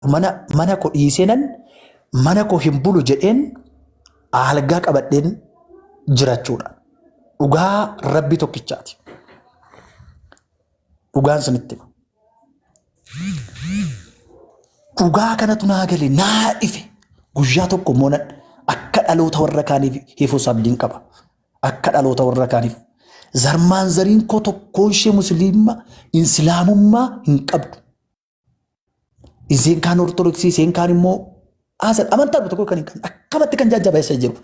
mana ko dhiisenan mana ko hin bulu jedheen algaa qabadheen jirachuudha. Dhugaa Rabbi tokkichaati. Dhugaan sinitti hima. Dhugaa kanatu naa galee naa ife guyyaa tokko moonan akka dhaloota warra kaaniif hiifuu sabdiin qaba. Akka dhaloota warra kaaniif zarmaan zariin koo tokkoon ishee musliima islaamummaa hin qabdu. Iseen kaan ortodoksii iseen kaan immoo asan amantaa tokko kan hin qabne akkamatti kan jajjabeessaa jiru.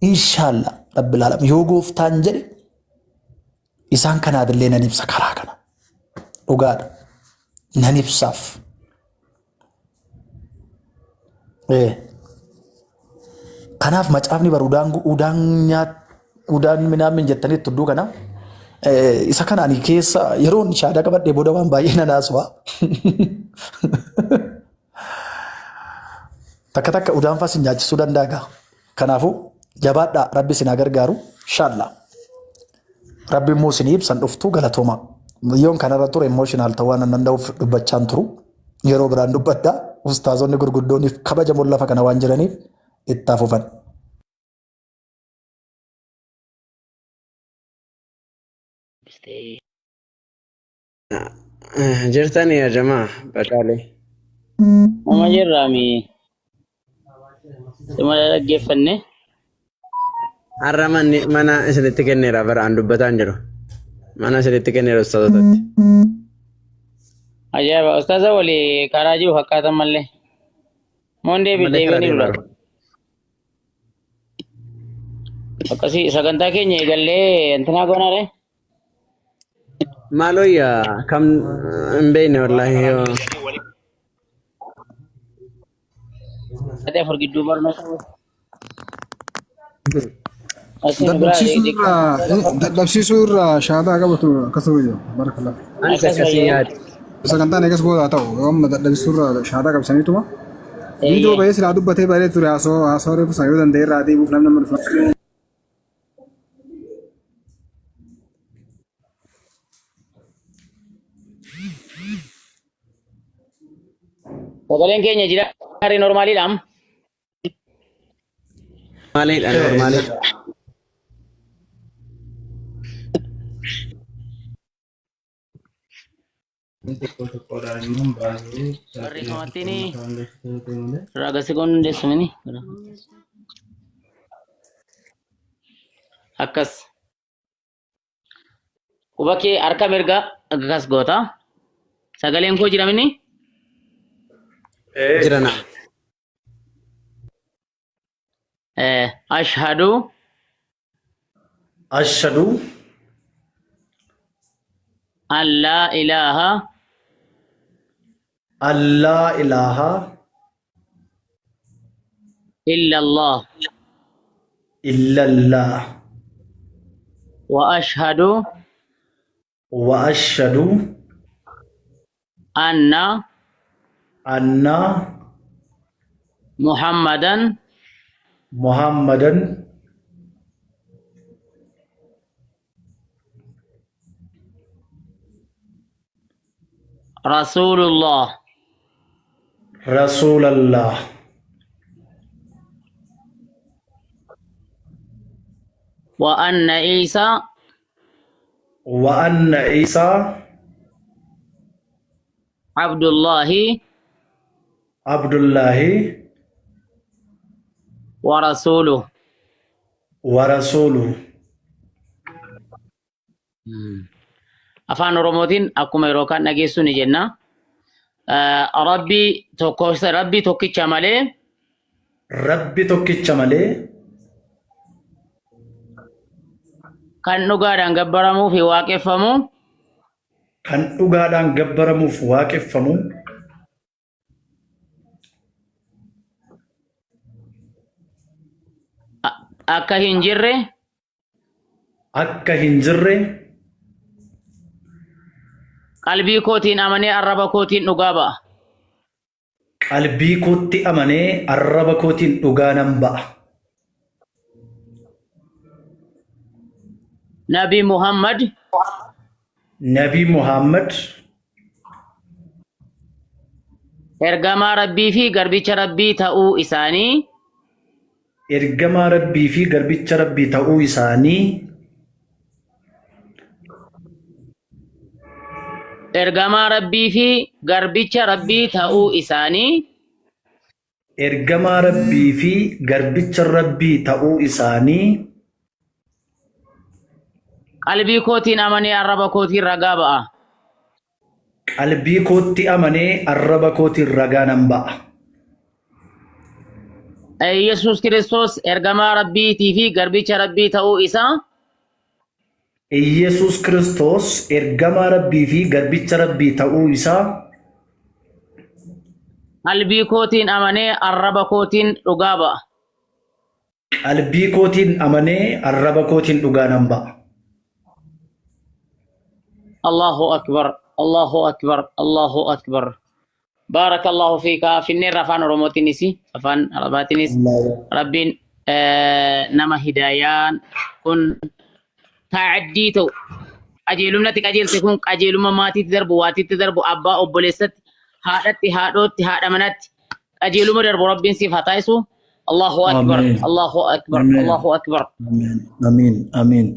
Inshallah Rabbil Alamin yoo gooftaan jedhe isaan kanaafillee nan ibsa karaa kana. Dhugaadha. Nan ibsaaf. Kanaaf macaafni baru udaan minaamin jettanii tudduu kana isa kanaan keessa yeroon shaadaa qabadhee booda waan baay'ee nan haasawaa. Takka udaan fas nyaachisuu danda'a. Kanaafuu jabaadhaa Rabbi isin gargaaru inshallah. Rabbi immoo isin ibsan dhuftu galatooma. Yoon kanarra ture emotional ta'uu waan danda'uuf dubbachaan turu. Yeroo biraan dubbaddaa ustaazonni gurguddooniif kabajamoon lafa kana waan jiraniif itti hafufan. Jirtanii yaa jamaa badhaale. Amma jirraami. Simala dhaggeeffanne. Har'a mana isinitti kenneera bara an dubbataan jiru. Mana isinitti kenneera ustaazotatti. Ajaa'iba ustaaza walii karaa jiru fakkaatan mallee. Moondee deebi'anii dura. Akkasii sagantaa keenya eegallee antinaa goonaare. Maalooyyaa kam hin beekne wallaahi yoo. Ati afur gidduu barnoota. Dadhabsiisuu irraa shaadaa qabatu akkasuma jiru barakalaa. Akkasii yaadi. Sagantaan eegas booda ta'u amma dadhabsiisuu irraa shaadaa qabsaniituma. Viidiyoo bahee silaa dubbatee baay'ee ture haasoo reefu sana yoo danda'e irraa deebi'uuf namni nama dhufa. Sagaleen keenya jira hari normaaliidhaam. Normaaliidha. Barreeffamatti raga sekoon hundeessumini. Akkas. Quba kee harka mirga akkas goota. Sagaleen koo jiramini. Jirana. Ashhadu an la ilaha illallah wa ashhadu anna Muhammadan Rasulullah wa anna Isa Abdullahi wa rasuluh. Afaan Oromootiin akkuma yeroo kan dhageessu ni jenna. Rabbi tokkicha malee kan dhugaadhaan gabbaramuuf waaqeffamu akka hin jirre qalbii kootiin amanee arraba kootiin dhugaa nan ba'a. Nabi Muhammad ergamaa rabbii fi garbicha rabbii ta'uu isaanii ergamaa rabbii fi garbicha rabbii ta'uu isaanii ergamaa rabbii fi garbicha rabbii ta'uu isaanii ergamaa rabbii fi garbicha rabbii ta'uu isaanii qalbii kootiin amanee arraba kootiin ragaa ba'a. qalbii kootti amanee arraba kootiin ragaa nan ba'a. Yesus Kiristoos ergamaa rabbiitii fi garbicha rabbii ta'uu isaa Yesus Kiristoos ergamaa rabbii fi garbicha rabbii ta'uu isaa qalbii kootiin amanee arraba kootiin dhugaa ba'a. qalbii kootiin amanee arraba kootiin dhugaa nan ba'a. Allahu akbar, Allahu akbar, Allahu akbar. بارك الله فيك في النير رفان روموتينيس رفان رباتينيس ربين نما هدايان كن تعديتو أجيلوم نتك أجيل تكون أجيلوم ماتي تدرب واتي تدرب أبا أبوليست هادت هادوت هاد أمانات أجيلوم درب ربين صفاتايسو الله أكبر الله أكبر الله أكبر آمين آمين آمين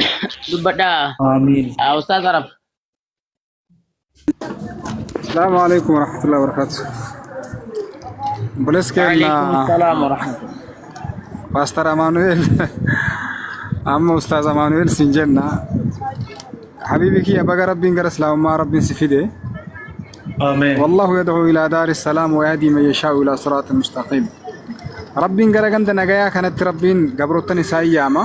دبدا آمين أستاذ رب السلام عليكم ورحمة الله وبركاته. بوليس كان وعليكم السلام ورحمة الله. باستر أمانويل أما أستاذ أمانويل سنجنا حبيبي كي أبغى ربي نقرس لا ما ربي سفيده. آمين والله يدعو إلى دار السلام ويهدي من يشاء إلى صراط مستقيم. ربي نقرأ عند نجايا كانت ربي قبرتني ساياما.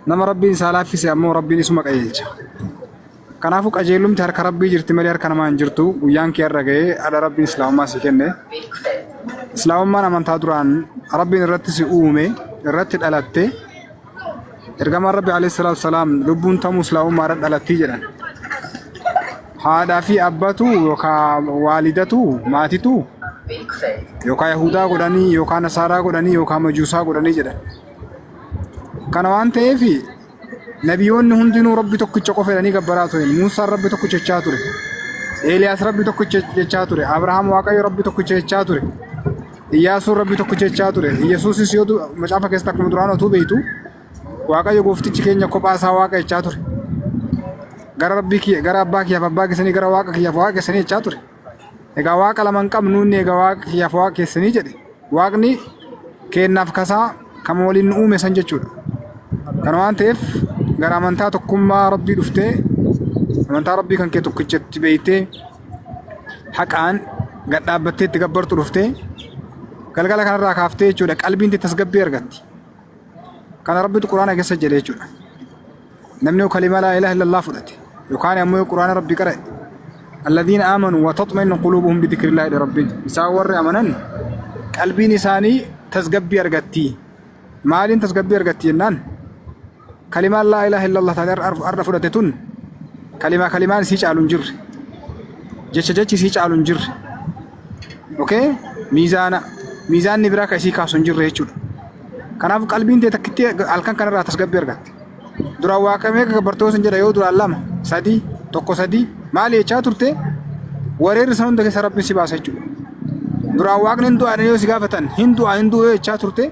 نما ربي سالف في سامو ربي اسمك أيجا. Kanaafuu qajeelumti harka rabbii jirti malee harka namaa hin jirtu. Guyyaan kee irra ga'ee ala rabbiin islaamummaa si kenne. Islaamummaan amantaa duraan rabbiin irratti si uume irratti dhalatte. Ergamaan rabbi alayhi salaatu salaam lubbuun tamuu islaamummaa irratti dhalattii jedhan. Haadhaa fi abbatu yookaan waalidatu maatitu yookaan yahudaa godhanii yookaan nasaaraa godhanii yookaan majuusaa godhanii jedhan. Kana waan ta'eef Nabiyoonni hundinuu rabbi tokkicha qofa jedhanii gabbaraa ture. Muusaan rabbi tokkicha jechaa ture. Eeliyaas rabbi tokkicha jechaa ture. Abrahaam waaqayyo rabbi tokkicha jechaa ture. Iyyaasuun rabbi tokkicha jechaa ture. Yesuusis yoo macaafa keessatti akkuma duraan otuu beektu waaqayyo gooftichi keenya kophaa isaa waaqa jechaa ture. Gara rabbii kiyya gara abbaa kiyyaaf abbaa keessanii gara waaqa kiyyaaf waaqa keessanii jechaa ture. Egaa waaqa lama hin qabnu inni egaa waaqa kiyyaaf waaqa keessanii jedhe. Waaqni kennaaf kasaa kan waliin nu uume san jechuudha. Kana waan ta'eef gara amantaa tokkummaa rabbii dhuftee amantaa rabbii kan kee tokkichatti beeytee haqaan gad dhaabbattee itti gabbartu dhuftee galgala kanarraa kaaftee jechuudha qalbiin itti tasgabbii argatti. Kana rabbitu quraana keessa jedhee jechuudha. Namni kalimaa laa ilaaha illallah fudhate yookaan ammoo quraana rabbii qara'e alladhiina aamanu wa tatma'innu quluubuhum bi dhikrillahi jedhe rabbiin. Isaan warri amanan qalbiin isaanii tasgabbii argatti. Maaliin tasgabbii argatti jennaan? Kalimaan laa ilaaha illallah taatee arra fudhate tun kalimaan sii caalu hin jirre. Jechi sii caalu hin jirre. Okay? Miizaanni biraa kan isii kaasu hin jirre jechuudha. Kanaaf qalbiin tee takkitti halkan kanarraa tasgabbii argatte. Duraan waaqamee gabbartoota hin jedha yoo duraan 2, 3, 1, 3 maali jechaa turte wareerri san hunda keessa rabbiin si baasa jechuudha. Duraan waaqni hin du'aan yoo si gaafatan hin du'aa jechaa turte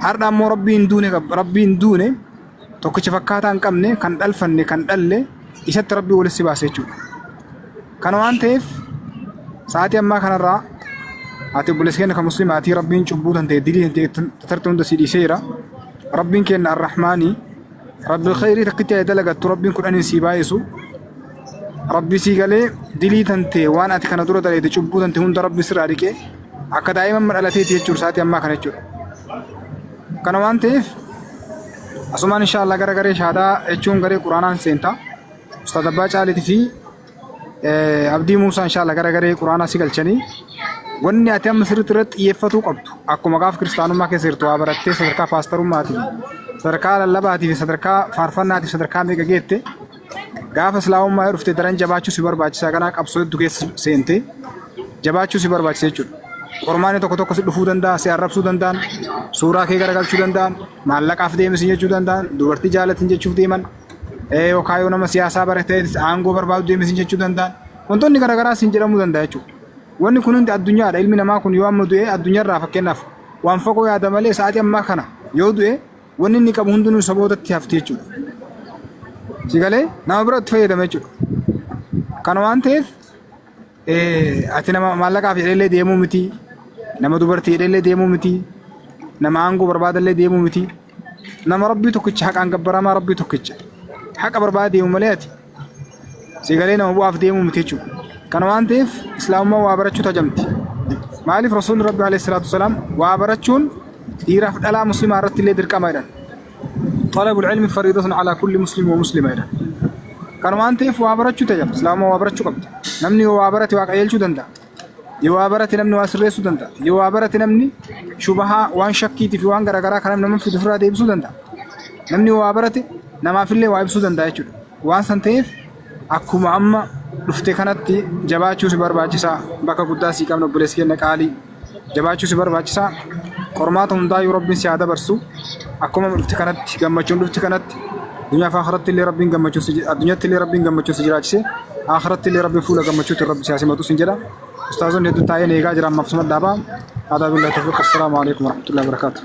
har'a ammoo rabbii hin duune tokkicha fakkaataa hin qabne kan dhalfanne kan dhalle isatti rabbii walitti si baasa jechuudha. Kana waan ta'eef sa'aatii ammaa kanarraa ati obboleessa keenya kan musliimaa ati rabbiin cubbuu tan ta'e dilii tan ta'e tatartuu hunda si dhiiseera. Rabbiin keenya arrahmaanii rabbil khayrii takkitti ay dalagattu rabbiin kudhaniin si baay'isu. Rabbi si galee dilii tan ta'e waan ati kana dura daleete cubbuu tan ta'e hunda rabbi sirraa dhiqee akka daa'imman dhalateeti jechuudha sa'aatii ammaa kana jechuudha. Kana waan ta'eef asumaan inshallah gara garee shaadaa jechuun garee quraanaan seentaa Ustaad Abbaa Caaliitii fi Abdii Muusaa inshallah gara garee quraanaa si galchanii wanni ati amma sirriitti irratti xiyyeeffatuu qabdu akkuma gaaf kiristaanummaa keessa jirtu waa barattee sadarkaa paastarummaatii sadarkaa lallabaatii fi sadarkaa faarfannaatii sadarkaa meeqa geette gaafa islaamummaa yoo dhufte daran jabaachuu si barbaachisa kanaa qabsoo hedduu keessa seente jabaachuu si barbaachisa jechuudha. Qormaanni tokko si dhufuu danda'a, si arrabsuu danda'an, suuraa kee garagalchuu danda'an, maallaqaaf deemisi jechuu danda'an, dubartii jaalatin jechuuf deeman, yookaan yoo nama siyaasaa baratee aangoo barbaadu deemisi jechuu danda'an, wantoonni garaagaraa siin jedhamuu danda'a jechuudha. wanni kun hundi addunyaadha ilmi namaa kun yoo amma du'e addunyaarraa fakkeenyaaf waan fagoo yaada malee sa'aatii ammaa kana yoo du'e wanni inni qabu hundinuu sabootatti hafti jechuudha. Sigalee nama biratti fayyadame jechuudha. Kana waan ta'eef ati nama maallaqaaf jedheellee deemuu miti, nama dubartii jedheellee deemuu miti, nama aangoo barbaadallee deemuu miti, nama rabbii tokkicha haqaan gabbaramaa rabbii tokkicha haqa barbaada deemu malee ati sigalee nama bu'aaf deemuu miti jechuudha. Kana waan ta'eef islaamummaa waa barachuu tajamti. Maaliif rasuulli rabbi alayhi salaatu wasalaam waa barachuun dhiiraaf dhalaa muslimaa irratti illee dirqama jedhan. Talabul ilmi fariidatun alaa kulli muslim wa muslima jedhan. Kana waan ta'eef waa barachuu tajamti. Islaamummaa waa barachuu qabdi. Namni yoo waa barate waa qajeelchuu danda'a. Yoo waa barate namni waa sirreessuu danda'a. Yoo waa barate namni shubahaa waan shakkiitii fi waan garaagaraa kan nama fidu ofirraa deebisuu danda'a. Namni yoo waa barate namaafillee waa ibsuu danda'a jechuudha. Waan san ta'eef akkuma amma dhufte kanatti jabaachuu si barbaachisaa. Bakka guddaa si qabna obboleessi kenna qaalii jabaachuu si barbaachisaa. Qormaata hundaayuu rabbiin si haa dabarsu. Akkuma dhufte kanatti gammachuun dhufte kanatti dunyaa fi akhiratti illee rabbiin gammachuu si addunyatti illee rabbiin gammachuu si jiraachise. Akhiratti illee rabbiin fuula gammachuutti rabbi si hasimatu sin jedha. Ustaazonni hedduun taa'ee eegaa jiran mafsuma dhaabaa. Aadaa billahi tawfiq. Assalaamu alaikum warahmatullahi wabarakatuh.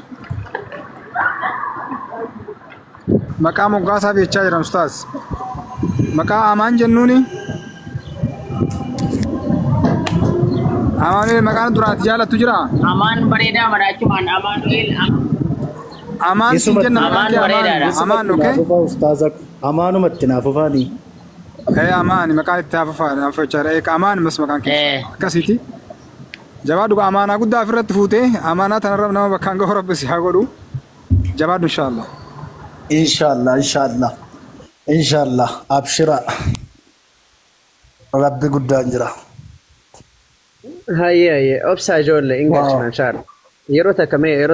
Maqaa moggaasaa jechaa jiran ustaaz. Maqaa amaan jennuuni. Amaan maqaan duraati jaalattu jira. Amaan bareedaa badhaachumaan Amaanu'eel. Amaan si jenna maqaan kee Amaan okay? Amaanumatti naaf ufaanii. Amaan maqaan itti hafachaa Amaan mas maqaan kee akkasiiti. Jabaa dhuga amaanaa guddaa ofirratti fuutee amaanaa tanarra nama bakkaan gahu rabbi si haa godhu. Jabaa inshallah. Inshallah. Abshira. Rabbi guddaan jira. Hayyee obsaa ijoollee ingilishna inshallah. Yeroo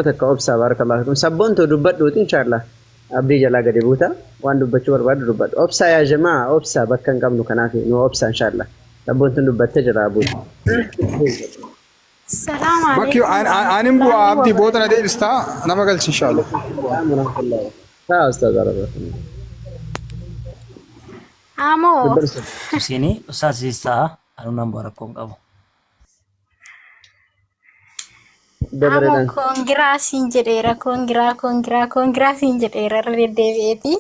takka obsaa barakallahu fiikum. Sabboontu dubbadhuuti inshallah. Abdii jalaa gadi buuta. Waan dubbachuu barbaadu dubbadhu. Obsaa yaa jamaa obsaa bakka hin qabnu kanaaf nu obsaa inshallah. Sabboontu dubbattee jira buuta. Salaam alaikum. Bakki anin bu'aa abdii booda na deebistaa nama galchi inshallah. Haa ustaaz araba. Amo. Sini ustaz Sisa anu nambah rakon kamu. Amo kongiraasin jedheera kongiraasin jedheera reddeebi'eeti.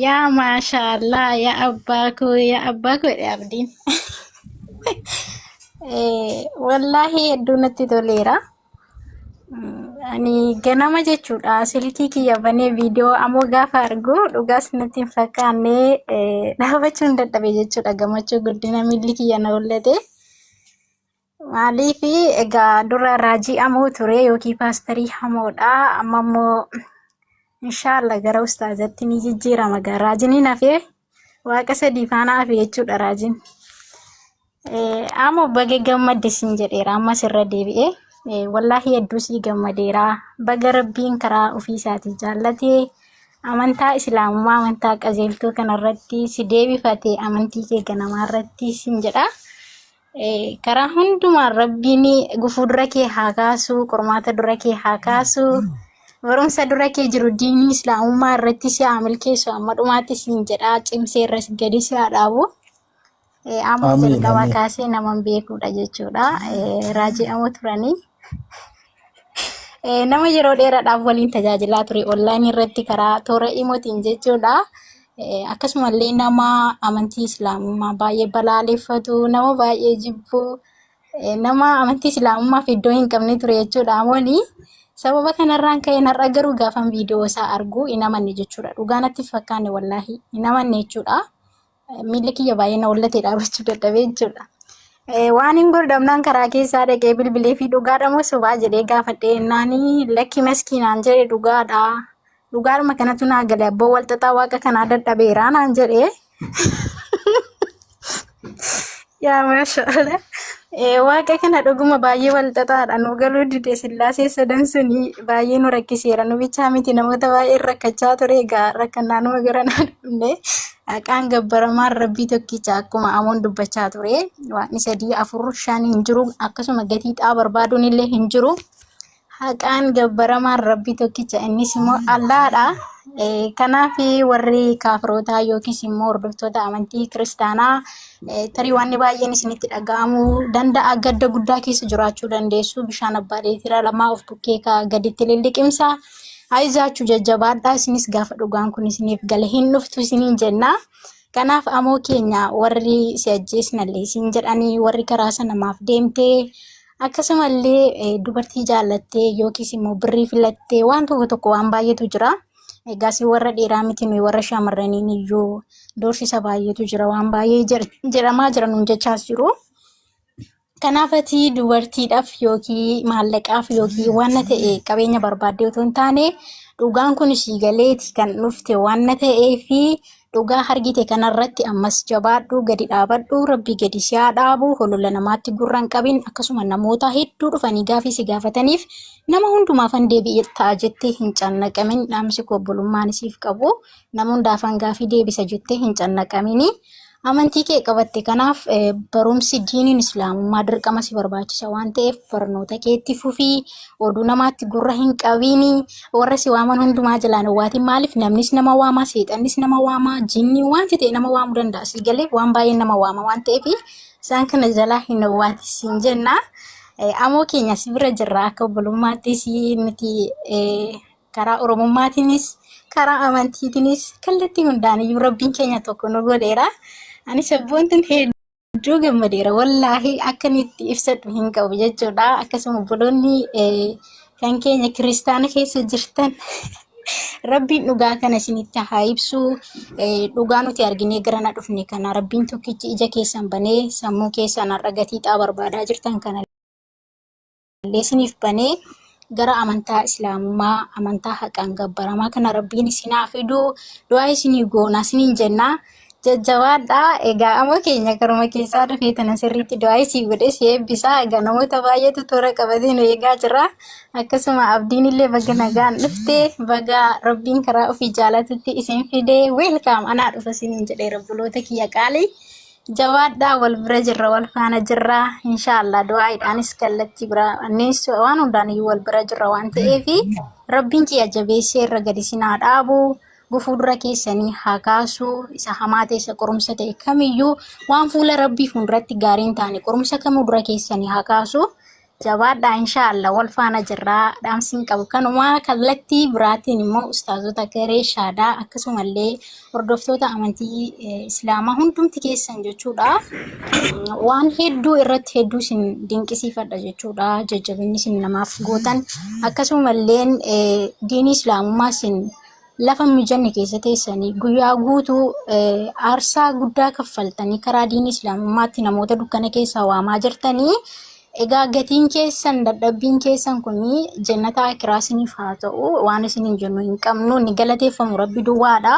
Yaa maashaallah yaa abbaa koo dha abdiin. Wallaahi hedduu natti toleera. Ani ganama jechuudha silkii kiyya banee viidiyoo ammoo gaafa argu dhugaas natti hin fakkaanne dhaabachuu hin dadhabe jechuudha gammachuu guddina miilli kiyya na hollate. Maaliif egaa dura raajii amoo ture yookiin paasterii hamoodha amma immoo inshallah gara ustaazatti ni jijjiirama gaa raajiin hafee waaqa sadii faana hafee jechuudha raajiin. Amo baga gammadde sin jedheera amma sirra deebi'ee. Wallaahi hedduu si gammadeera. Baga rabbiin karaa ofiisaatii jaallatee amantaa islaamummaa amantaa qajeeltuu kanarratti si deebifate amantii kee ganamaa irratti sin jedha. Karaa hundumaan rabbiin gufuu dura kee haa kaasu, qormaata dura kee haa kaasu, barumsa dura kee jiru diinii islaamummaa irratti si haa milkeessu amma dhumaatti sin jedha cimsee irras gadi si haa dhaabu. Amo jalqaba kaasee naman beekudha jechuudha. Raajii amoo turanii. Nama yeroo dheeraadhaaf waliin tajaajilaa ture online irratti karaa toora imootiin jechuudha. Akkasumallee nama amantii islaamummaa baay'ee balaaleffatu, nama baay'ee jibbu, nama amantii islaamummaaf iddoo hin qabne ture jechuudha. Amooni sababa kanarraan ka'ee har'a garuu gaafan viidiyoo isaa argu hin amanne jechuudha. Dhugaa natti fakkaanne wallaahi hin amanne jechuudha. Miilli kiyya baay'ee na hollatee dhaabachuu dadhabee jechuudha. Waan hin godhamnaan karaa keessaa dhaqee bilbilee fi dhugaadha moo sobaa jedhee gaafadhee naanii lakki maskiinaan jedhe dhugaadha. Dhugaadhuma kanatu naa gale abboo walxaxaa waaqa kanaa dadhabeeraa naan jedhee. Yaa maashaallah. Waaqa kana dhuguma baay'ee walxaxaadha nu galuu dide sillaasee sadan suni baay'ee nu rakkiseera nu bichaa miti namoota baay'ee rakkachaa ture egaa rakkannaa nama gara naa dhufne. Haqaan gabbaramaan rabbii tokkicha akkuma amoon dubbachaa ture waan sadii afur shan hin jiru akkasuma gatii xaa barbaaduun illee hin jiru. Haqaan gabbaramaan rabbii tokkicha innis immoo Allaadha. Kanaaf warri kaafirootaa yookiis immoo hordoftoota amantii kiristaanaa tarii waan baay'een isinitti dhaga'amuu danda'a. Gadda guddaa keessa jiraachuu dandeessu. Bishaan abbaa leetira lamaa of bukkee gaditti lilliqimsa. Ayyaachuu jajjabaadhaa. Isinis gaafa dhugaan kun isiniif gala hin dhuftu isiniin jenna. Kanaaf amoo keenya warri si ajjeesnallee isin jedhanii warri karaa sana namaaf deemtee akkasumallee dubartii jaallattee yookiis immoo birrii filattee waan tokko waan baay'eetu jira. Egaasi warra dhiiraa miti nuyi warra shamarraniin iyyuu doorsisa baay'eetu jira waan baay'ee jedhamaa jiran nuun jechaas jiru. Kanaaf ati dubartiidhaaf yookiin maallaqaaf yookiin waan ta'e qabeenya barbaaddee otoo hin taane dhugaan kun si galeeti kan dhufte waan ta'eefi dhugaa argite kanarratti ammas jabaadhu gadi dhaabadhu rabbi gadi si haa dhaabu holola namaatti gurra hin qabin akkasuma namoota hedduu dhufanii gaafii si gaafataniif nama hundumaafan deebi'ee ta'a jettee hin cannaqamin dhaamsi obbolummaan isiif qabu nama hundaafan gaafii deebisa jettee hin cannaqamini. Amantii kee qabatte kanaaf barumsi diiniin islaamummaa dirqama si barbaachisa waan ta'eef barnoota keetti fufii oduu namaatti gurra hin qabini warra si waaman hundumaa jalaan waatiin maaliif namnis nama waamaa seexannis nama waamaa jinni waan ta'e nama waamuu danda'a si galee waan baay'een nama waama waan ta'eef isaan kana jalaa hin waatisiin jenna. Amoo keenya si bira jirra akka obbolummaattis nuti karaa oromummaatiinis karaa amantiitiinis kallattii hundaan iyyuu rabbiin keenya tokko nu godheera. Ani sabboontiin hedduu gammadeera wallaahi akka itti ibsadhu hin qabu jechuudha. Akkasuma obboloonni kan keenya kiristaana keessa jirtan rabbiin dhugaa kana isinitti haa ibsu. Dhugaa nuti arginee gara na dhufne kana rabbiin tokkichi ija keessan banee sammuu keessan har'a gatiidhaa barbaadaa jirtan kana illee isiniif banee gara amantaa islaamummaa amantaa haqaan gabbaramaa kana rabbiin isinaa fidu du'aa isinii goonaa isiniin jenna. Jajjabaadhaa egaa amoo keenya karuma keessaa dhufee tana sirriitti du'aa isii godhe si eebbisaa egaa namoota baay'eetu toora qabatee nu eegaa jira akkasuma abdiin illee baga nagaan dhufte baga rabbiin karaa ofii jaalatutti isin fide weelkaam anaa dhufa isiniin jedhee rabboloota kiyya qaalii jabaadhaa wal bira jirra wal faana jirra inshaallah du'aadhaanis kallattii bira annees waan hundaan iyyuu wal bira jirra waan ta'eefi rabbiin kiyya jabeessee irra gadi sinaa dhaabu. Gufuudura keessanii haa kaasu isa hamaa ta'e isa qorumsa ta'e kamiyyuu waan fuula rabbii fuulduratti gaariin taane qorumsa kamuu dura keessanii haa kaasu jabaadhaa inshaallah wal faana jirraa dhaamsiin qabu kanumaa kallattii biraatiin immoo ustaazota garee shaadaa akkasumallee hordoftoota amantii islaamaa hundumti keessan jechuudha waan hedduu irratti hedduu isin dinqisiifadha jechuudha jajjabinni isin namaaf gootan akkasumallee diinii islaamummaa isin lafa mijanne keessa teessanii guyyaa guutuu aarsaa guddaa kaffaltanii karaa diinii islaamummaatti namoota dukkana keessaa waamaa jirtanii egaa gatiin keessan dadhabbiin keessan kuni jannata akiraa isiniif haa ta'u waan isiniin jennu hin qabnu ni galateeffamu rabbi duwwaadha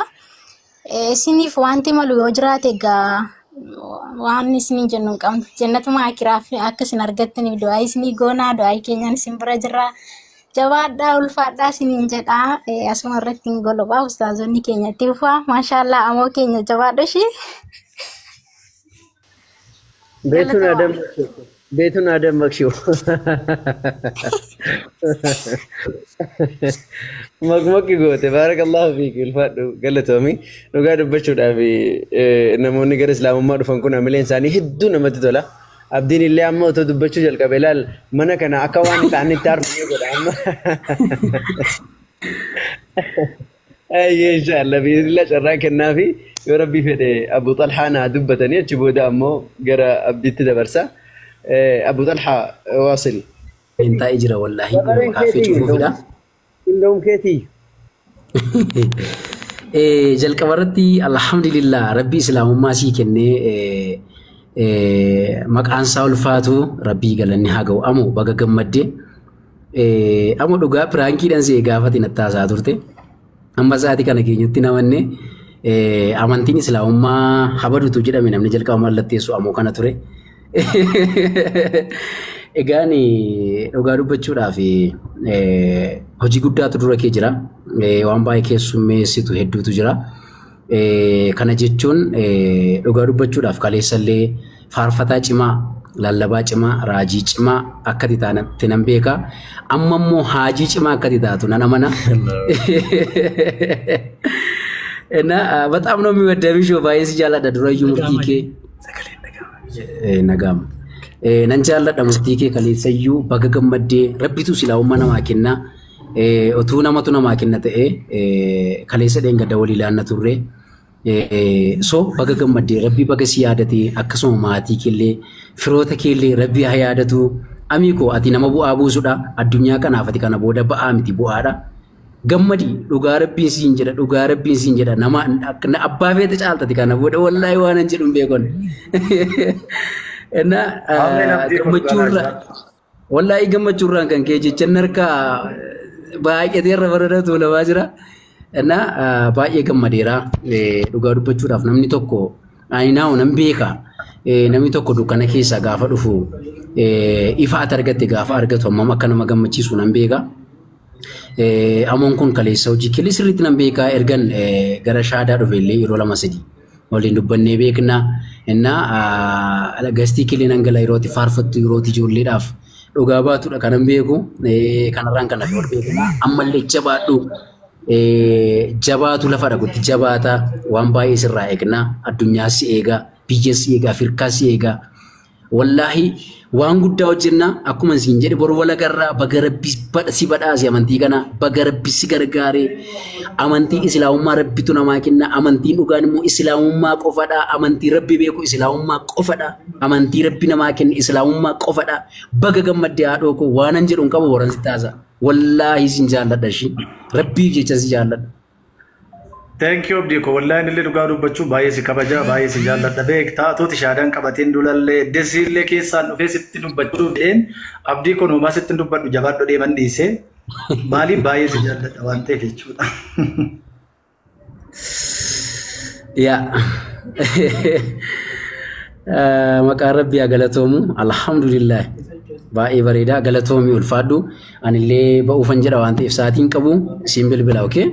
isiniif wanti malu yoo jiraate egaa waan isiniin jennu hin qabnu jannatuma akiraa akka isin argattaniif du'aa isinii goonaa du'aa keenyaan isin bira jirra. Jabaadhaa ulfaadhaa isiniin jedhaa asuma irratti hin golobaa ustaazonni keenyatti dhufaa maashaallah amoo keenya jabaadha ishii. Beetun Adam Bakshuu. Makmakki goote baarakallahu fiiki ulfaadhu galatoomi dhugaa dubbachuudhaaf namoonni gara islaamummaa dhufan kun hamileen isaanii hedduu namatti tola. Abdiin illee amma otoo dubbachuu jalqabe ilaal mana kana akka waan ta'an itti arfamee godha amma. Inshaallah biirilla carraa kennaa fi yoo rabbii fedhe Abu Talhaa naa dubbatanii achi booda ammoo gara abdiitti dabarsa. Abu Talhaa waasil. Taa'ee jira wallaahi kaaffee cufuufidha. Qindoom keetii. Jalqaba irratti alhamdulillah rabbii islaamummaa sii kennee maqaan isaa ulfaatu rabbii galanni haa ga'u amoo baga gammaddee amoo dhugaa piraankiidhaan si gaafate natti haasaa turte amma sa'aatii kana keenyatti namanne amantiin islaamummaa habadutu jedhame namni jalqaba mallatteessu amoo kana ture. Egaan dhugaa dubbachuudhaaf hojii guddaatu dura kee jira waan baay'ee keessummeessitu hedduutu jira. Kana jechuun dhugaa dubbachuudhaaf kaleessallee faarfataa cimaa lallabaa cimaa raajii cimaa akkati taanatti nan beeka amma immoo haajii cimaa akkati taatu nan amana እና በጣም ነው የሚወደው ሾባይስ ጃላዳ ድሮዩ ሙርቲኬ ነጋም ነን ጃላዳ ሙርቲኬ ከሌሰዩ በገገመዴ ረቢቱ ሲላው ማናማኪና ኦቱ ናማቱ ናማኪና ተኤ ከሌሰ ደንገ ደወሊ ላና ቱሬ ሶ በገገመዴ ረቢ በገሲ ያደቴ አከሶ ማቲ ኬሌ ፍሮተ ኬሌ ረቢ ያያደቱ አሚኮ አቲ ነመቡ አቡሱዳ አዱኛ ከናፈቲ ከነ ቦደ በአምቲ ቦአዳ ገመዲ ዱጋ ረቢን ሲንጀዳ ዱጋ ረቢን ሲንጀዳ ነማ አባፌ ተጫልተቲ ከነ ቦደ ወላሂ ዋነን ጅዱም ቤኮን እና ገመቹራ ወላሂ ገመቹራን ከን ከጂ ጀነርካ ባየቴ ረበረደቱ ለባጅራ እና ባየ ገመዴራ ዱጋ ዱበቹዳፍ ነምኒ ቶኮ አይናው ነም ቤካ namni tokko dukkana keessa gaafa dhufu ifa argatte gaafa argatu amma akka nama gammachiisu nan beeka. Amoon kun kaleessa hojii kilii sirriitti nan beeka ergan gara shaadaa dhufellee yeroo 2-3 waliin dubbannee beekna. Innaa gastii kilii nan gala yerootti faarfattu yerootti ijoolleedhaaf dhugaa baatudha kanan beeku kanarraan kan akka beekna ammallee jabaatu lafa dhagutti jabaata waan baay'ee sirraa eegna addunyaa si eega. Biyyas eegaa firkaas eegaa wallahi waan guddaa hojjenna akkuma isin jedhe boru wala garraa bagarabbis si badhaase amantii kana bagarabbis si gargaare amantii islaamummaa rabbitu namaa kenna amantiin dhugaan immoo islaamummaa qofadha amantii rabbi beeku islaamummaa qofadha amantii rabbi namaa kenna islaamummaa qofadha baga gammadde haadhoo ko waanan jedhuun qabu waran si taasa wallahi sin jaalladha shi rabbiif jecha si jaalladha. Thank you Abdiko. Wallahi nillee dhugaa dubbachuu baay'ee si kabaja baay'ee si jaalladha beektaa tooti shaadaan qabateen dulallee desiillee keessaan dhufee sitti dubbachuu dhufeen Abdiko noomaa sitti dubbadhu jabaadhu deeman dhiise maaliif baay'ee si jaalladha waan ta'eef jechuudha. Yaa maqaan rabbii galatoomu alhamdulillah baay'ee bareeda galatoomii ulfaadhu anillee ba'uufan jedha waan ta'eef sa'aatiin qabu siin bilbila okay.